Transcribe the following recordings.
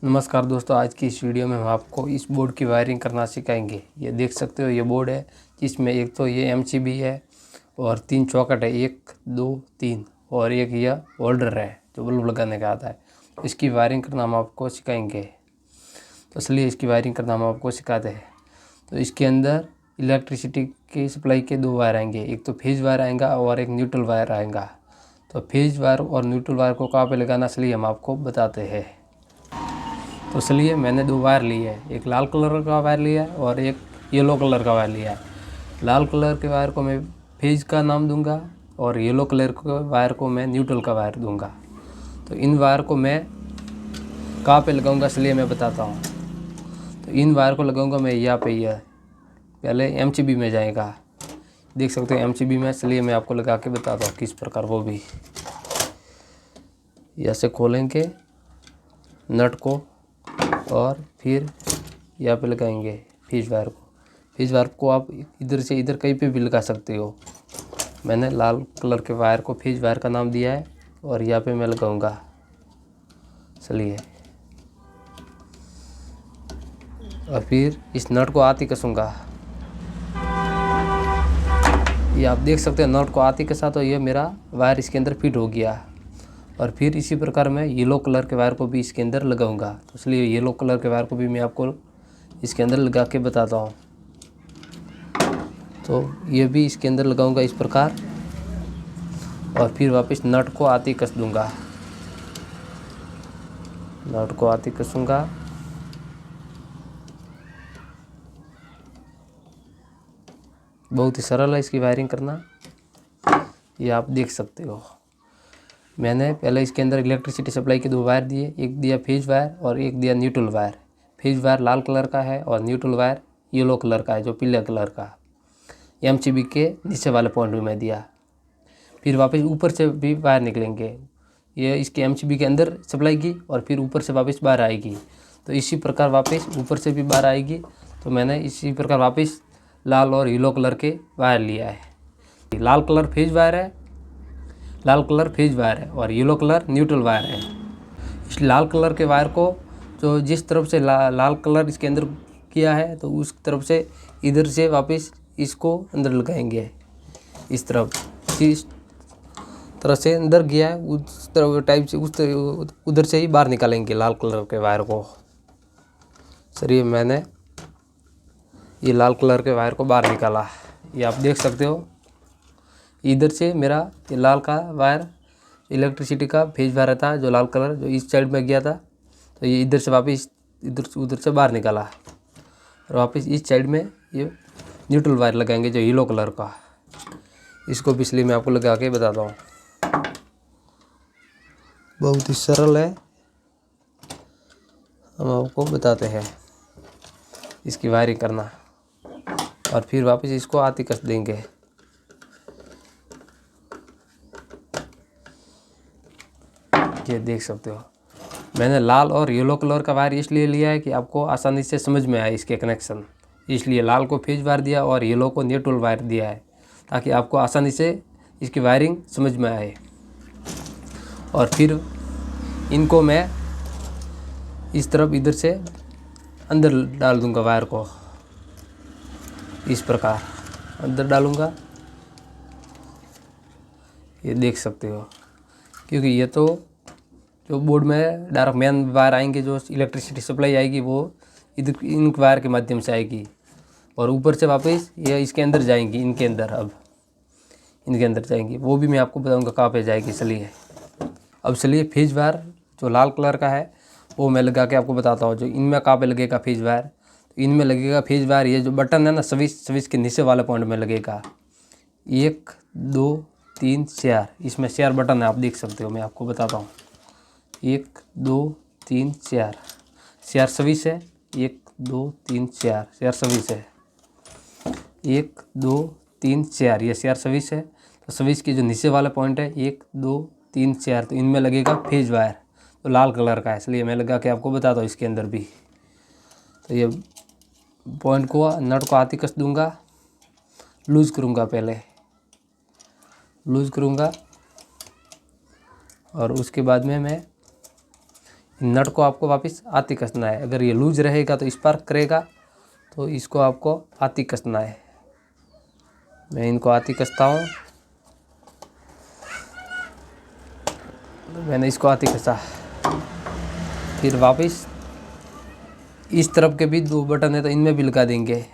नमस्कार दोस्तों, आज की इस वीडियो में हम आपको इस बोर्ड की वायरिंग करना सिखाएंगे। ये देख सकते हो, ये बोर्ड है जिसमें एक तो ये एमसीबी है और 3 चौखट है, 1 2 3 और एक यह होल्डर है जो बल्ब लगाने का आता है। इसकी वायरिंग करना हम आपको सिखाएंगे, तो इसलिए इसकी वायरिंग करना हम आपको सिखाते हैं। तो इसके अंदर इलेक्ट्रिसिटी की सप्लाई के 2 वायर आएंगे, एक तो फेज वायर आएगा और एक न्यूट्रल वायर आएगा। तो फेज वायर और न्यूट्रल वायर को कहाँ पे लगाना इसलिए हम आपको बताते हैं। तो इसलिए मैंने 2 वायर लिए है, एक लाल कलर का वायर लिया है और एक येलो कलर का वायर लिया है। लाल कलर के वायर को मैं फेज का नाम दूंगा और येलो कलर के वायर को मैं न्यूट्रल का वायर दूंगा। तो इन वायर को मैं कहाँ पे लगाऊंगा इसलिए मैं बताता हूँ। तो इन वायर को लगाऊंगा मैं यहाँ पे, यह पहले एमसीबी में जाएगा, देख सकते हो एमसीबी में, इसलिए मैं आपको लगा के बताता हूँ किस प्रकार। वो भी ऐसे खोलेंगे नट को और फिर यहाँ पे लगाएंगे फेज वायर को। फेज वायर को आप इधर से इधर कहीं पे भी लगा सकते हो। मैंने लाल कलर के वायर को फेज वायर का नाम दिया है और यहाँ पे मैं लगाऊंगा। चलिए, और फिर इस नट को आती कसूँगा। ये आप देख सकते हैं नट को आती कसा तो ये मेरा वायर इसके अंदर फिट हो गया। और फिर इसी प्रकार मैं येलो कलर के वायर को भी इसके अंदर लगाऊंगा। तो इसलिए येलो कलर के वायर को भी मैं आपको इसके अंदर लगा के बताता हूँ। तो ये भी इसके अंदर लगाऊंगा इस प्रकार और फिर वापस नट को आती कस दूंगा। नट को आती कसूँगा। बहुत ही सरल है इसकी वायरिंग करना, ये आप देख सकते हो। मैंने पहले इसके अंदर इलेक्ट्रिसिटी सप्लाई के 2 वायर दिए, एक दिया फेज वायर और एक दिया न्यूट्रल वायर। फेज वायर लाल कलर का है और न्यूट्रल वायर येलो कलर का है, जो पीले कलर का। एमसीबी के नीचे वाले पॉइंट में मैं दिया। फिर वापस ऊपर से भी वायर निकलेंगे, ये इसके एमसीबी के अंदर सप्लाई की और फिर ऊपर से वापस बाहर आएगी। तो इसी प्रकार वापस ऊपर से भी बाहर आएगी। तो मैंने इसी प्रकार वापस लाल और येलो कलर के वायर लिया है। लाल कलर फेज वायर है, लाल कलर फेज वायर है और येलो कलर न्यूट्रल वायर है। इस लाल कलर के वायर को जो जिस तरफ से लाल कलर इसके अंदर किया है, तो उस तरफ से इधर से वापस इसको अंदर लगाएंगे। इस तरफ इस तरह से अंदर गया है, उस तरफ टाइप से उधर से ही बाहर निकालेंगे लाल कलर के वायर को। चलिए, मैंने ये लाल कलर के वायर को बाहर निकाला, ये आप देख सकते हो। इधर से मेरा ये लाल का वायर इलेक्ट्रिसिटी का फेज वायर था, जो लाल कलर जो इस साइड में गया था, तो ये इधर से वापस उधर से बाहर निकाला और वापस इस साइड में ये न्यूट्रल वायर लगाएंगे जो येलो कलर का। इसको पिछले मैं आपको लगा के बताता हूँ। बहुत ही सरल है, हम आपको बताते हैं इसकी वायरिंग करना। और फिर वापस इसको आती कस देंगे। ये देख सकते हो, मैंने लाल और येलो कलर का वायर इसलिए लिया है कि आपको आसानी से समझ में आए इसके कनेक्शन। इसलिए लाल को फेज वायर दिया और येलो को न्यूट्रल वायर दिया है, ताकि आपको आसानी से इसकी वायरिंग समझ में आए। और फिर इनको मैं इस तरफ इधर से अंदर डाल दूंगा, वायर को इस प्रकार अंदर डालूंगा। ये देख सकते हो, क्योंकि ये तो जो बोर्ड में डायरेक्ट मेन वायर आएंगे, जो इलेक्ट्रिसिटी सप्लाई आएगी वो इधर इन वायर के माध्यम से आएगी और ऊपर से वापस ये इसके अंदर जाएंगी, इनके अंदर अब इनके अंदर जाएंगी। वो भी मैं आपको बताऊंगा कहाँ पे जाएगी। चलिए, अब चलिए फेज वायर जो लाल कलर का है वो मैं लगा के आपको बताता हूँ। जो इनमें कहाँ पे लगेगा फेज वायर, तो इनमें लगेगा फेज वायर, ये जो बटन है ना स्विच के नीचे वाले पॉइंट में लगेगा। 1 2 3 4, इसमें 4 बटन है, आप देख सकते हो। मैं आपको बताता हूँ, 1 2 3 4 4 स्विच है। 1 2 3 4 4 स्विच है। 1 2 3 4 ये 4 स्विच है। तो स्विच के जो नीचे वाला पॉइंट है 1 2 3 4, तो इनमें लगेगा फेज वायर, तो लाल कलर का है, इसलिए मैं लगा के आपको बताता हूँ इसके अंदर भी। तो ये पॉइंट को नट को आती कस दूंगा, लूज़ करूँगा, पहले लूज़ करूँगा और उसके बाद में मैं नट को आपको वापस आती कसना है। अगर ये लूज रहेगा तो स्पार्क करेगा, तो इसको आपको आती कसना है। मैं इनको आती कसता हूँ। मैंने इसको आती कसा। फिर वापस इस तरफ के भी 2 बटन है तो इनमें भी लगा देंगे,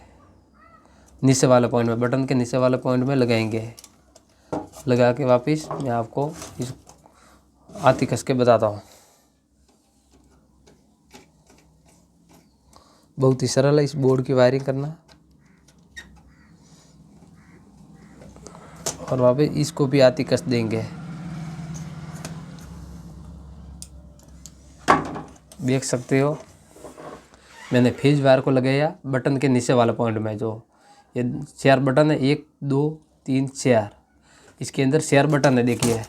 नीचे वाले पॉइंट में, बटन के नीचे वाले पॉइंट में लगाएंगे। लगा के वापस मैं आपको इस आती कस के बताता हूँ। बहुत ही सरल है इस बोर्ड की वायरिंग करना। और वापस इसको भी आती कस देंगे। देख सकते हो मैंने फेज वायर को लगाया बटन के नीचे वाले पॉइंट में। जो ये 4 बटन है, 1 2 3 4, इसके अंदर 4 बटन है। देखिए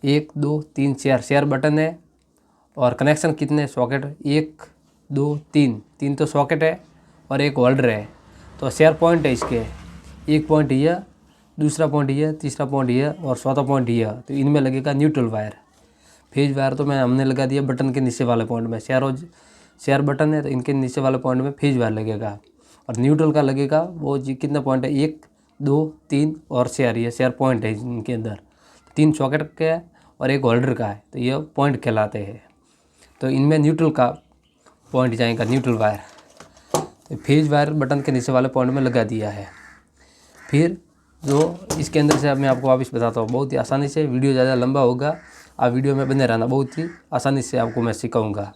1 2 3 4 बटन है। और कनेक्शन कितने सॉकेट, 1 2 3 तो सॉकेट है और एक होल्डर है। तो 4 पॉइंट है इसके। एक पॉइंट यह, दूसरा पॉइंट यह, तीसरा पॉइंट यह और चौथा पॉइंट यह। तो इनमें लगेगा न्यूट्रल वायर। फेज वायर तो हमने लगा दिया बटन के नीचे वाले पॉइंट में। 4 बटन है तो इनके नीचे वाले पॉइंट में फेज वायर लगेगा। और न्यूट्रल का लगेगा वो जी कितना पॉइंट है, 1 2 3 और 4, ये 4 पॉइंट है इनके अंदर। 3 सॉकेट का है और एक होल्डर का है, तो ये पॉइंट कहलाते हैं। तो इनमें न्यूट्रल का पॉइंट जाएगा, न्यूट्रल वायर। तो फेज वायर बटन के नीचे वाले पॉइंट में लगा दिया है। फिर जो इसके अंदर से अब मैं आपको वापस बताता हूँ, बहुत ही आसानी से। वीडियो ज़्यादा लंबा होगा, आप वीडियो में बने रहना, बहुत ही आसानी से आपको मैं सिखाऊंगा।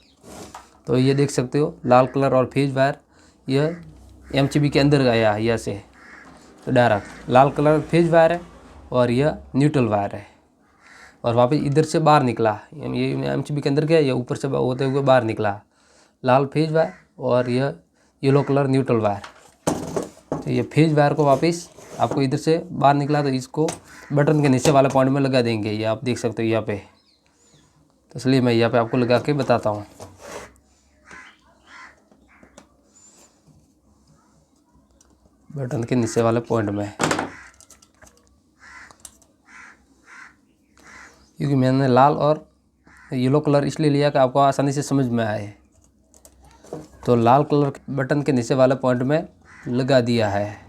तो ये देख सकते हो लाल कलर और फेज वायर यह एमसीबी के अंदर गया है यह से। तो डायरेक्ट लाल कलर फेज वायर है और यह न्यूट्रल वायर है। और वापस इधर से बाहर निकला, ये एमसीबी के अंदर गया, ये ऊपर से होते हुए बाहर निकला। लाल फेज वायर और यह येलो कलर न्यूट्रल वायर। तो ये फेज वायर को वापस आपको इधर से बाहर निकला तो इसको बटन के नीचे वाले पॉइंट में लगा देंगे। ये आप देख सकते हो यहाँ पे। तो इसलिए मैं यहाँ पे आपको लगा के बताता हूँ। बटन के नीचे वाले पॉइंट में, क्योंकि मैंने लाल और येलो कलर इसलिए लिया कि आपको आसानी से समझ में आए। तो लाल कलर बटन के नीचे वाले पॉइंट में लगा दिया है।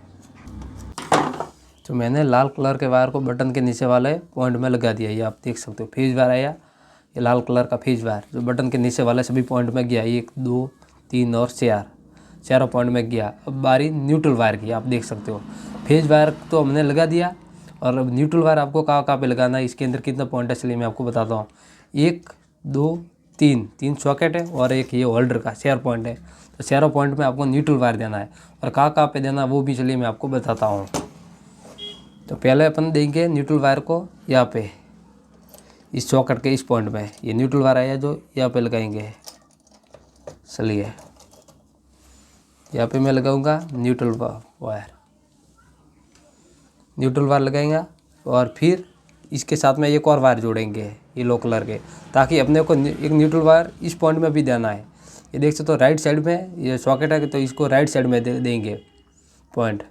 तो मैंने लाल कलर के वायर को बटन के नीचे वाले पॉइंट में लगा दिया। ये आप देख सकते हो फेज वायर आया, ये लाल कलर का फेज वायर जो बटन के नीचे वाले सभी पॉइंट में गया। 1 2 3 और 4, चारों पॉइंट में गया। अब बारी न्यूट्रल वायर की, आप देख सकते हो। फेज वायर तो हमने लगा दिया, और अब न्यूट्रल वायर आपको कहाँ पे लगाना है, इसके अंदर कितना पॉइंट है चलिए मैं आपको बताता हूँ। 1 2 3 सॉकेट है और एक ये होल्डर का 4 पॉइंट है। तो चारों पॉइंट में आपको न्यूट्रल वायर देना है। और कहाँ पे देना वो भी चलिए मैं आपको बताता हूँ। तो पहले अपन देंगे न्यूट्रल वायर को यहाँ पे, इस सॉकेट के इस पॉइंट में। ये न्यूट्रल वायर आया जो यहाँ पे लगाएंगे। चलिए यहाँ पे मैं लगाऊंगा न्यूट्रल वायर। न्यूट्रल वायर लगाएंगे और फिर इसके साथ में एक और वायर जोड़ेंगे येलो कलर के, ताकि अपने को एक न्यूट्रल वायर इस पॉइंट में भी देना है। ये देख सकते हो राइट साइड में ये सॉकेट है, तो इसको राइट साइड में देंगे पॉइंट,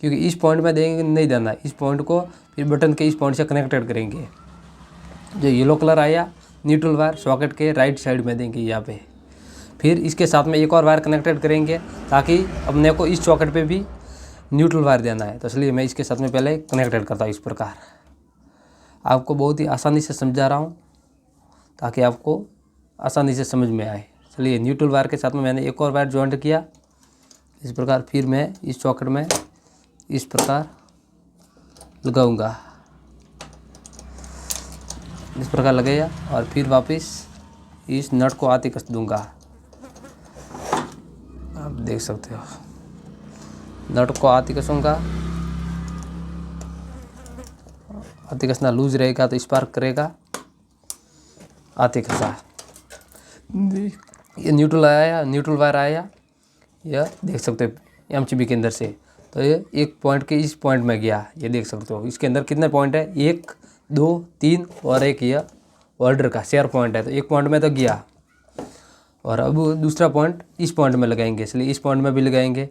क्योंकि इस पॉइंट में देंगे नहीं देना। इस पॉइंट को फिर बटन के इस पॉइंट से कनेक्टेड करेंगे। जो येलो कलर आया न्यूट्रल वायर सॉकेट के राइट साइड में देंगे यहाँ पे। फिर इसके साथ में एक और वायर कनेक्टेड करेंगे, ताकि अपने को इस सॉकेट पे भी न्यूट्रल वायर देना है। तो इसलिए मैं इसके साथ में पहले कनेक्टेड करता हूँ। इस प्रकार आपको बहुत ही आसानी से समझा रहा हूँ, ताकि आपको आसानी से समझ में आए। चलिए न्यूट्रल वायर के साथ में मैंने एक और वायर जॉइंट किया इस प्रकार। फिर मैं इस सॉकेट में इस प्रकार लगाऊंगा, इस प्रकार लगाया। और फिर वापस इस नट को आती कस दूंगा। आप देख सकते हो नट को आती कसूंगा। आती कसना लूज रहेगा तो स्पार्क करेगा। आती कसा, ये न्यूट्रल वायर आया, यह देख सकते हो एमसीबी के अंदर से। तो ये एक पॉइंट के इस पॉइंट में गया। ये देख सकते हो इसके अंदर कितने पॉइंट है, 1 2 3 और एक यह होल्डर का 4 पॉइंट है। तो एक पॉइंट में तो गया, और अब दूसरा पॉइंट इस पॉइंट में लगाएंगे, इसलिए इस पॉइंट में भी लगाएंगे।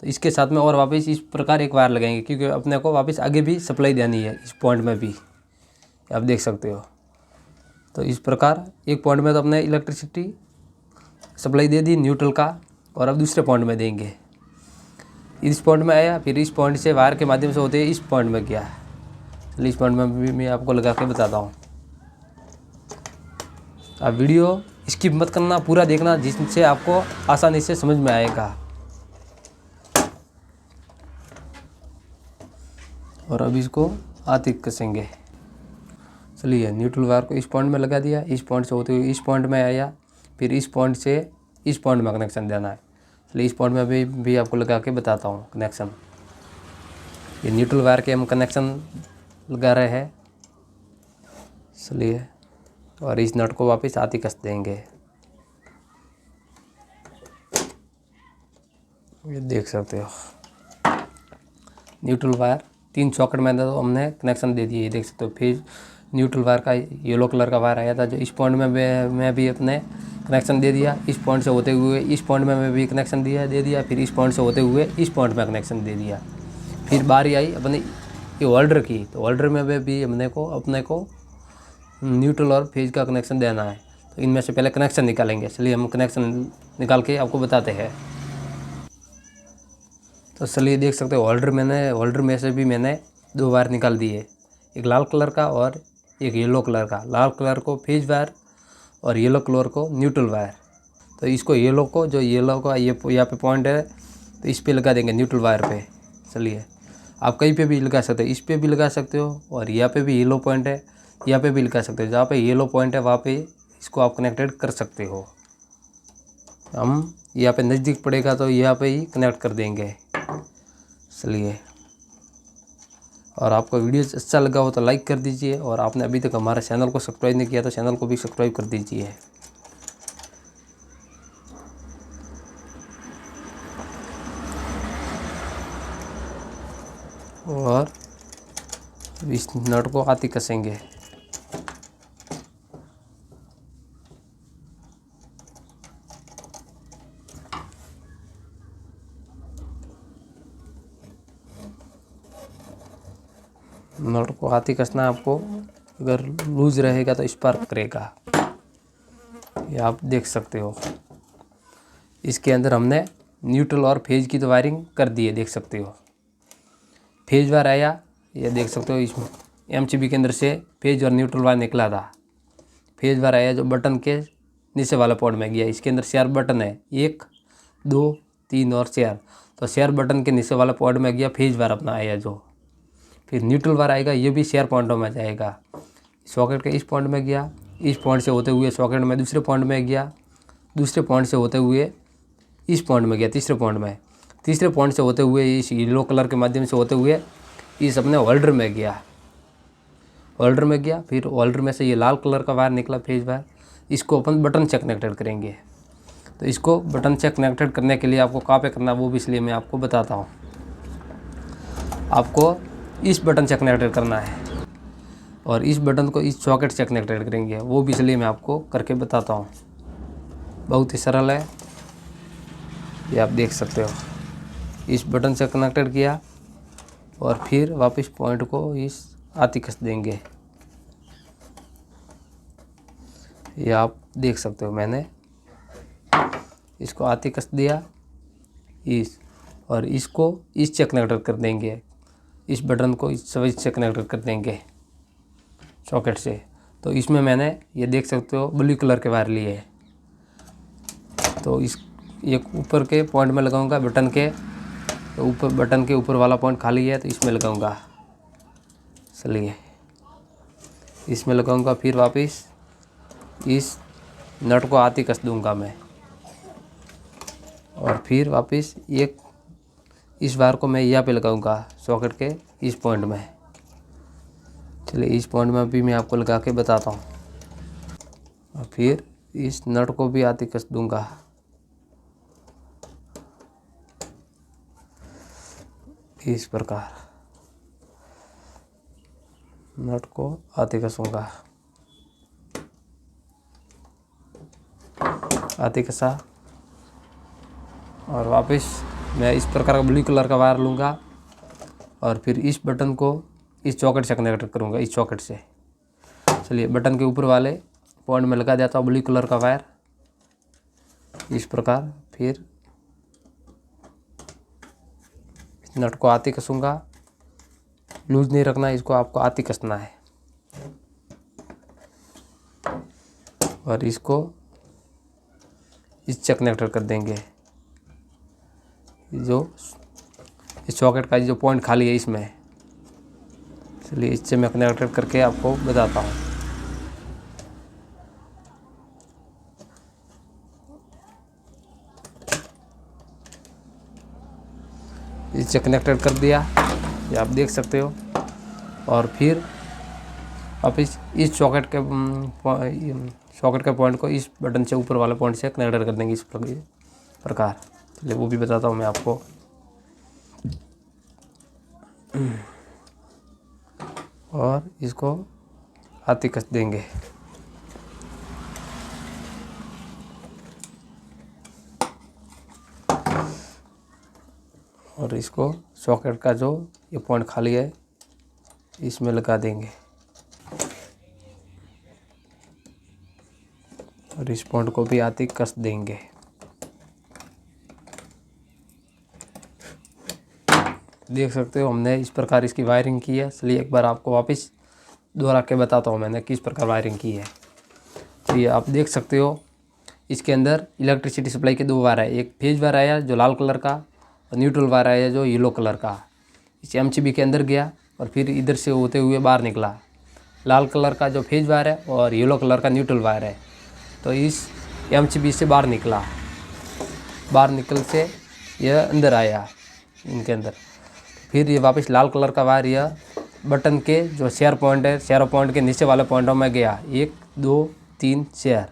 तो इसके साथ में और वापस इस प्रकार एक वायर लगाएंगे, क्योंकि अपने को वापस आगे भी सप्लाई देनी है इस पॉइंट में भी। आप देख सकते हो तो इस प्रकार एक पॉइंट में तो अपने इलेक्ट्रिसिटी सप्लाई दे दी न्यूट्रल का, और अब दूसरे पॉइंट में देंगे। इस पॉइंट में आया, फिर इस पॉइंट से वायर के माध्यम से होते इस पॉइंट में गया। चलिए इस पॉइंट में भी मैं आपको लगा के बताता हूँ। आप वीडियो स्किप मत करना, पूरा देखना, जिससे आपको आसानी से समझ में आएगा। और अब इसको आती कसेंगे। चलिए न्यूट्रल वायर को इस पॉइंट में लगा दिया, इस पॉइंट से होते हुए इस पॉइंट में आया, फिर इस पॉइंट से इस पॉइंट में कनेक्शन देना है। चलिए इस पॉइंट में भी आपको लगा के बताता हूँ कनेक्शन। ये न्यूट्रल वायर के हम कनेक्शन लगा रहे हैं। चलिए, और इस नट को वापस आती कस देंगे। ये देख सकते हो न्यूट्रल वायर 3 सॉकेट में तो हमने कनेक्शन दे दिए। देख सकते हो फेज न्यूट्रल वायर का येलो कलर का वायर आया था, जो इस पॉइंट में मैं भी अपने कनेक्शन दे दिया। इस पॉइंट से होते हुए इस पॉइंट में मैं भी कनेक्शन दे दिया, फिर इस पॉइंट से होते हुए इस पॉइंट में कनेक्शन दे दिया। फिर बारी आई अपने ये होल्डर की, तो होल्डर में भी अपने को न्यूट्रल और फेज का कनेक्शन देना है। तो इनमें से पहले कनेक्शन निकालेंगे। चलिए हम कनेक्शन निकाल के आपको बताते हैं। तो चलिए देख सकते हो होल्डर में से भी मैंने 2 वायर निकाल दिए, एक लाल कलर का और एक येलो कलर का। लाल कलर को फेज वायर और येलो कलर को न्यूट्रल वायर। तो इसको येलो का ये यहाँ पे पॉइंट है, तो इस पे लगा देंगे न्यूट्रल वायर पे। चलिए आप कहीं पे भी लगा सकते हो, इस पे भी लगा सकते हो, और यहाँ पे भी येलो पॉइंट है, यहाँ पे भी लगा सकते हो। जहाँ पे येलो पॉइंट है वहाँ पे इसको आप कनेक्टेड कर सकते हो। हम यहाँ पे नज़दीक पड़ेगा तो यहाँ पे ही कनेक्ट कर देंगे। चलिए, और आपको वीडियो अच्छा लगा हो तो लाइक कर दीजिए, और आपने अभी तक हमारे चैनल को सब्सक्राइब नहीं किया तो चैनल को भी सब्सक्राइब कर दीजिए। और इस नट को आती कसेंगे। नट को आती कसना है आपको, अगर लूज रहेगा तो स्पार्क करेगा। ये आप देख सकते हो। इसके अंदर हमने न्यूट्रल और फेज की तो वायरिंग कर दी है, देख सकते हो। फेज वायर आया, ये देख सकते हो। इसमें एमसीबी के अंदर से फेज और न्यूट्रल वायर निकला था। फेज वायर आया जो बटन के नीचे वाला पोर्ट में गया। इसके अंदर 4 बटन है, 1 2 3 और 4। तो 4 बटन के नीचे वाला पोर्ट में गया फेज वायर अपना आया जो। फिर न्यूट्रल वायर आएगा, ये भी 4 पॉइंटों में जाएगा। सॉकेट के इस पॉइंट में गया, इस पॉइंट से होते हुए सॉकेट में दूसरे पॉइंट में गया, दूसरे पॉइंट से होते हुए इस पॉइंट में गया, तीसरे पॉइंट में, तीसरे पॉइंट से होते हुए इस येलो कलर के माध्यम से होते हुए इस अपने होल्डर में गया, होल्डर में गया। फिर होल्डर में से ये लाल कलर का वायर निकला फेज वायर, इसको अपन बटन से कनेक्टेड करेंगे। तो इसको बटन से कनेक्टेड करने के लिए आपको कहाँ पे करना है वो भी इसलिए मैं आपको बताता हूँ। आपको इस बटन से कनेक्टेड करना है, और इस बटन को इस सॉकेट से कनेक्टेड करेंगे, वो भी इसलिए मैं आपको करके बताता हूँ। बहुत ही सरल है, ये आप देख सकते हो। इस बटन से कनेक्टेड किया और फिर वापस पॉइंट को इस आती कस देंगे। ये आप देख सकते हो, मैंने इसको आती कस दिया इस, और इसको इस से कनेक्टेड कर देंगे। इस बटन को इस स्विच से कनेक्टेड कर देंगे सॉकेट से। तो इसमें मैंने ये देख सकते हो ब्लू कलर के वायर लिए। तो इस एक ऊपर के पॉइंट में लगाऊंगा बटन के, तो ऊपर बटन के ऊपर वाला पॉइंट खाली है तो इसमें लगाऊंगा। चलिए इसमें लगाऊंगा, फिर वापस इस नट को आती कस दूंगा मैं, और फिर वापस एक इस वायर को मैं यहाँ पे लगाऊंगा सॉकेट के इस पॉइंट में। चलिए इस पॉइंट में भी मैं आपको लगा के बताता हूँ, और फिर इस नट को भी आती कस दूंगा। इस प्रकार नट को आती कसूंगा, आती कसा, और वापस मैं इस प्रकार का ब्लू कलर का वायर लूँगा, और फिर इस बटन को इस सॉकेट से कनेक्ट करूँगा, इस सॉकेट से। चलिए बटन के ऊपर वाले पॉइंट में लगा देता हूँ ब्लू कलर का वायर इस प्रकार। फिर नट को आती कसूँगा, लूज नहीं रखना, इसको आपको आती कसना है। और इसको इससे कनेक्टर कर देंगे, जो इस सॉकेट का जो पॉइंट खाली है इसमें। चलिए इससे मैं कनेक्टर करके आपको बताता हूँ। इससे कनेक्टेड कर दिया, ये आप देख सकते हो। और फिर आप इस सॉकेट के पॉइंट को इस बटन से ऊपर वाले पॉइंट से कनेक्टर कर देंगे इस प्रकार। चलिए वो भी बताता हूँ मैं आपको। और इसको हाथी कस देंगे। और इसको सॉकेट का जो ये पॉइंट खाली है इसमें लगा देंगे। और इस पॉइंट को भी आती कस देंगे। देख सकते हो हमने इस प्रकार इसकी वायरिंग की है। चलिए एक बार आपको वापस दोहरा के बताता हूँ मैंने किस प्रकार वायरिंग की है। चलिए आप देख सकते हो इसके अंदर इलेक्ट्रिसिटी सप्लाई के दो वायर है। एक फेज वायर आया जो लाल कलर का, और न्यूट्रल वायर आया जो येलो कलर का। इस एमसीबी के अंदर गया और फिर इधर से होते हुए बाहर निकला। लाल कलर का जो फेज वायर है और येलो कलर का न्यूट्रल वायर है, तो इस एमसीबी से बाहर निकला। बाहर निकल से यह अंदर आया इनके अंदर। फिर ये वापस लाल कलर का वायर यह बटन के जो शेयर पॉइंट है, शेयर पॉइंट के नीचे वाले पॉइंटों में गया। 1 2 3 शेयर,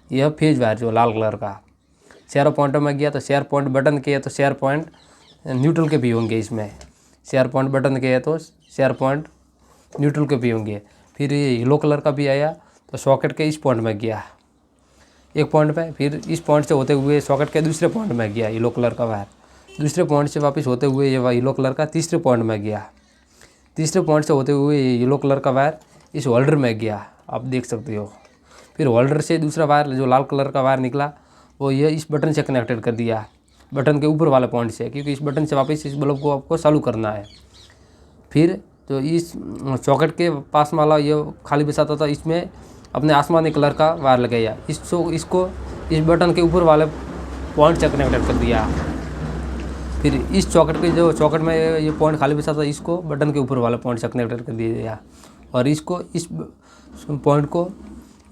यह फेज वायर जो लाल कलर का शेयर पॉइंटों में गया। तो शेयर पॉइंट बटन के है तो शेयर पॉइंट न्यूट्रल के भी होंगे इसमें। शेयर पॉइंट बटन के है तो शेयर पॉइंट न्यूट्रल के भी होंगे। फिर ये येलो कलर का भी आया तो सॉकेट के इस पॉइंट में गया एक पॉइंट पे। फिर इस पॉइंट से होते हुए सॉकेट के दूसरे पॉइंट में गया येलो कलर का वायर। दूसरे पॉइंट से वापस होते हुए ये येलो कलर का तीसरे पॉइंट में गया। तीसरे पॉइंट से होते हुए येलो कलर का वायर इस होल्डर में गया, आप देख सकते हो। फिर होल्डर से दूसरा वायर जो लाल कलर का वायर निकला वो ये इस बटन से कनेक्टेड कर दिया, बटन के ऊपर वाले पॉइंट से, क्योंकि इस बटन से वापस इस बल्ब को आपको चालू करना है। फिर जो इस सॉकेट के पास वाला ये खाली बचाता था इसमें अपने आसमानी कलर का वायर लगाया। इसको इस बटन के ऊपर वाले पॉइंट से कनेक्टेड कर दिया। फिर इस सॉकेट के जो सॉकेट में ये पॉइंट खाली बचा था इसको बटन के ऊपर वाले पॉइंट से कनेक्टेड कर दिया। और इसको इस पॉइंट को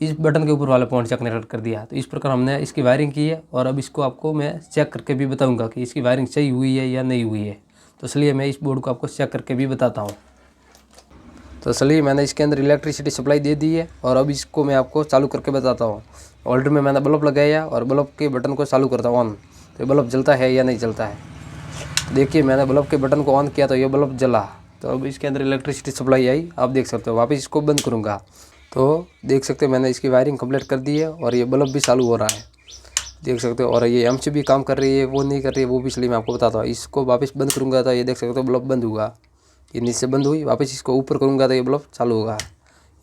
इस बटन के ऊपर वाले पॉइंट से कनेक्ट कर दिया। तो इस प्रकार हमने इसकी वायरिंग की है। और अब इसको आपको मैं चेक करके भी बताऊंगा कि इसकी वायरिंग सही हुई है या नहीं हुई है। तो इसलिए मैं इस बोर्ड को आपको चेक करके भी बताता हूँ। तो चलिए मैंने इसके अंदर इलेक्ट्रिसिटी सप्लाई दे दी है और अब इसको मैं आपको चालू करके बताता हूँ। होल्डर में मैंने बल्ब लगाया और बल्ब के बटन को चालू करता हूँ ऑन, तो बल्ब जलता है या नहीं जलता है। देखिए मैंने बल्ब के बटन को ऑन किया तो ये बल्ब जला। तो अब इसके अंदर इलेक्ट्रिसिटी सप्लाई आई, आप देख सकते हो। वापस इसको बंद करूँगा तो देख सकते हो मैंने इसकी वायरिंग कंप्लीट कर दी है और ये बल्ब भी चालू हो रहा है, देख सकते हो। और ये एमसीबी काम कर रही है वो नहीं कर रही है वो भी, इसलिए मैं आपको बताता हूँ। इसको वापस बंद करूँगा तो ये देख सकते हो बल्ब बंद होगा, ये नीचे बंद हुई। वापस इसको ऊपर करूँगा तो ये बल्ब चालू होगा,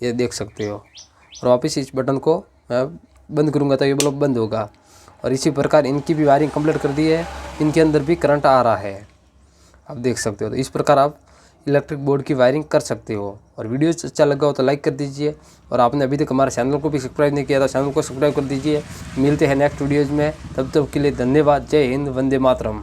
ये देख सकते हो। और वापस इस बटन को मैं बंद करूँगा तो ये बल्ब बंद होगा। और इसी प्रकार इनकी भी वायरिंग कंप्लीट कर दी है, इनके अंदर भी करंट आ रहा है, आप देख सकते हो। तो इस प्रकार आप इलेक्ट्रिक बोर्ड की वायरिंग कर सकते हो। और वीडियो अच्छा लगा हो तो लाइक कर दीजिए। और आपने अभी तक हमारे चैनल को भी सब्सक्राइब नहीं किया तो चैनल को सब्सक्राइब कर दीजिए। मिलते हैं नेक्स्ट वीडियोज़ में, तब तक के लिए धन्यवाद। जय हिंद, वंदे मातरम।